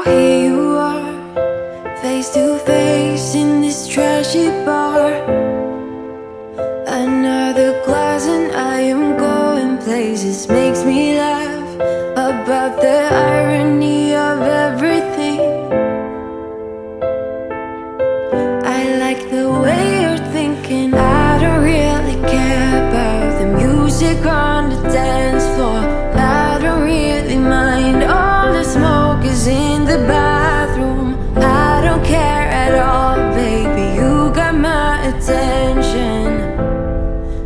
here you are, face to face in this trashy bar. Another glass and I am going places. Makes me laugh about the irony of everything. I like the way you're thinking. I don't really care about the music on the dance floor. I don't really mind. All the smoke is in the bathroom. I don't care at all, baby. You got my attention.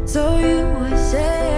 So you were saying,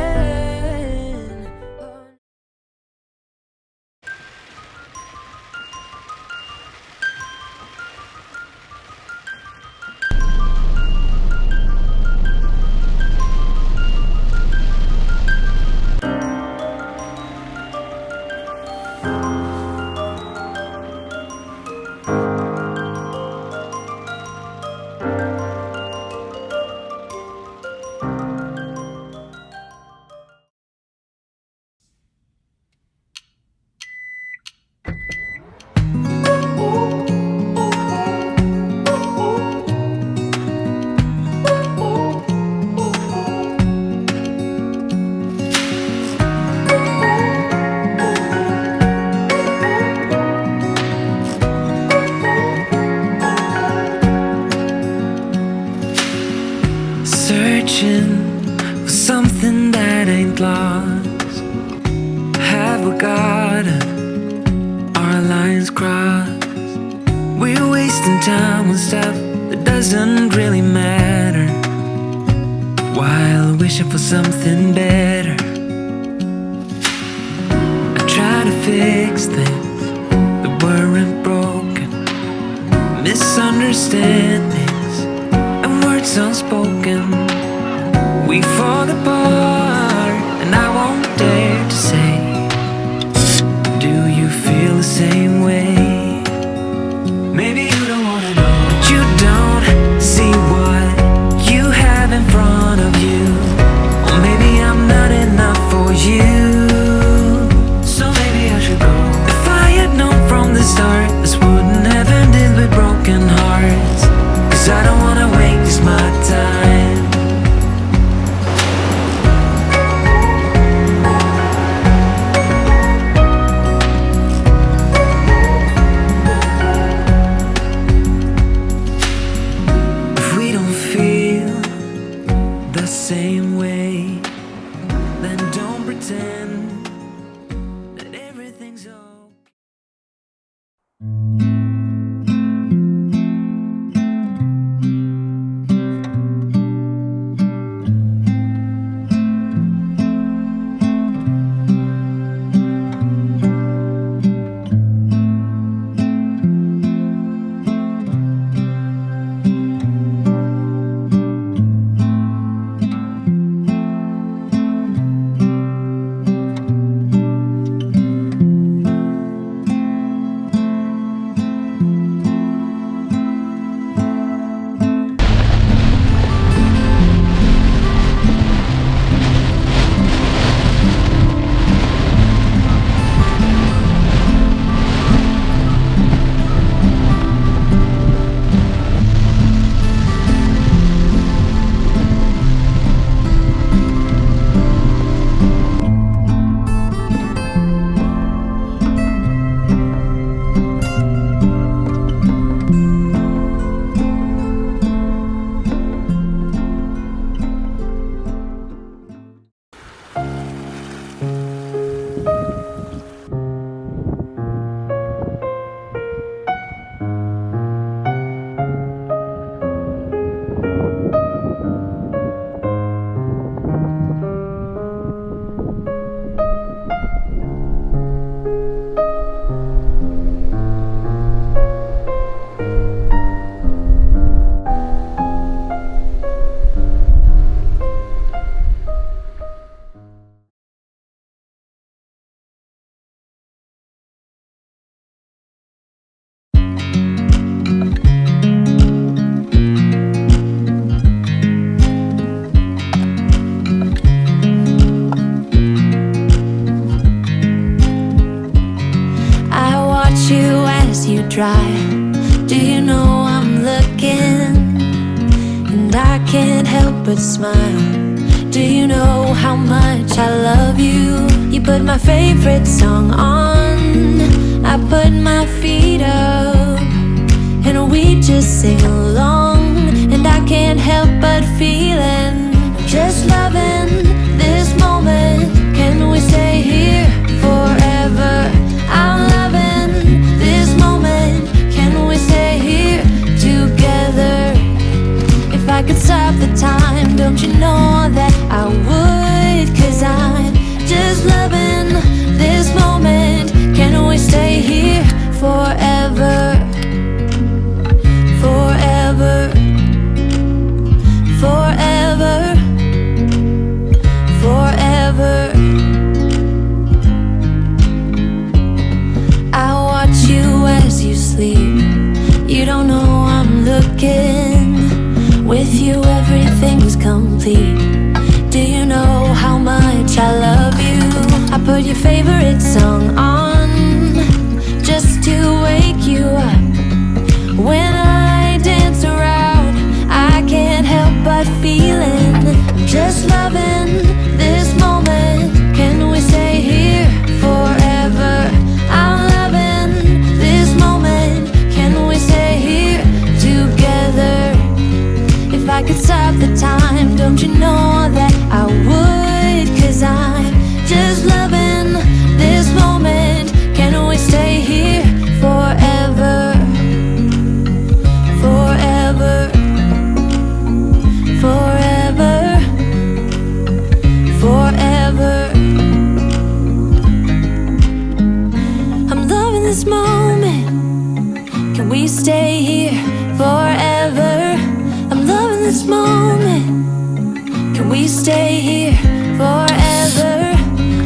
searching for something that ain't lost. Have we got our lines crossed? We're wasting time on stuff that doesn't really matter, while wishing for something better. I try to fix things that weren't broken, misunderstandings and words unspoken. We fall apart and I won't dare to say, do you feel the same way? Maybe you don't wanna know, but you don't see what you have in front of you. Or maybe I'm not enough for you, so maybe I should go. If I had known from the start, this wouldn't have ended with broken hearts. Cause I don't wanna waste my time. wanna drive. Do you know I'm looking? And I can't help but smile. Do you know how much I love you? You put my favorite song on, I put my feet up, and we just sing along. And I can't help but feeling, just loving this moment. Can we stay here forever? I'm loving this moment. Can we stay here together? If I could stop the time, don't you know that I would? 'Cause I'm just loving this moment. Can we stay here forever? Forever. Forever. Forever. I watch you as you sleep. You don't know I'm looking. With you everything's complete. Do you know how much I love you? I put your favorite song on just to wake you up. When I dance around, I can't help but feeling, just loving this moment. Can we stay here forever? I'm loving this moment. Can we stay here together? If I could stop the time, don't you know that I would? 'Cause I'm just loving this moment. Can we stay here forever? Forever. Forever. Forever. I'm loving this moment. Can we stay here forever? I'm loving this moment. Can we stay here forever?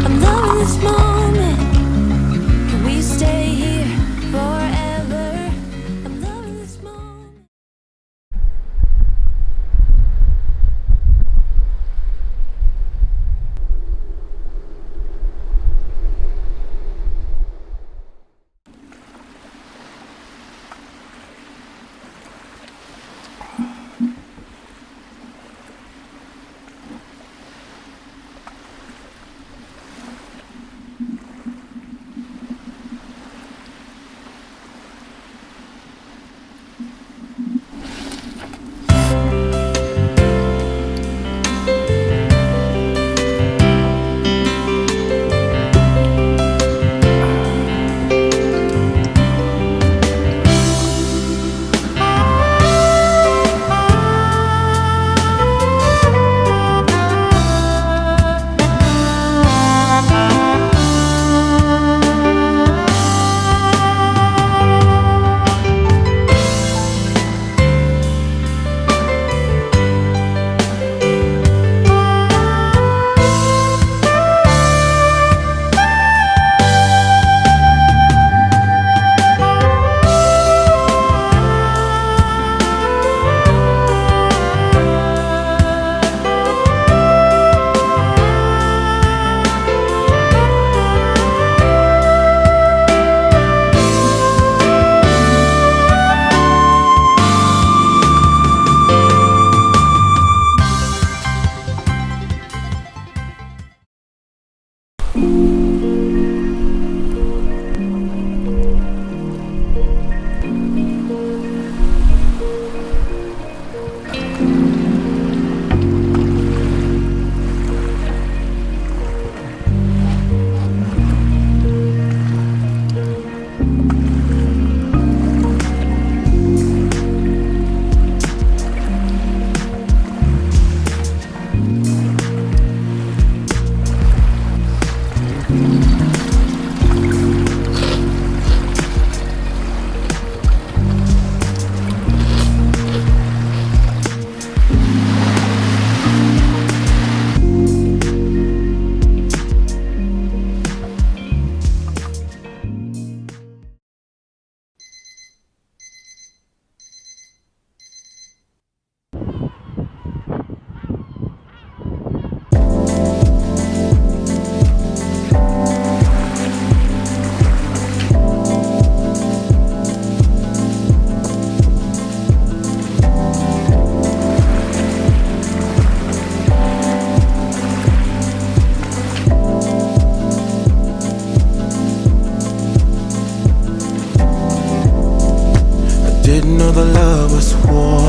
I'm loving this moment. Can we stay here forever? I'm loving this moment. didn't know the love was war.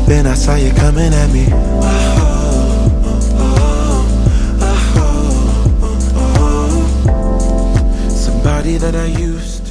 Then I saw you coming at me. Somebody that I used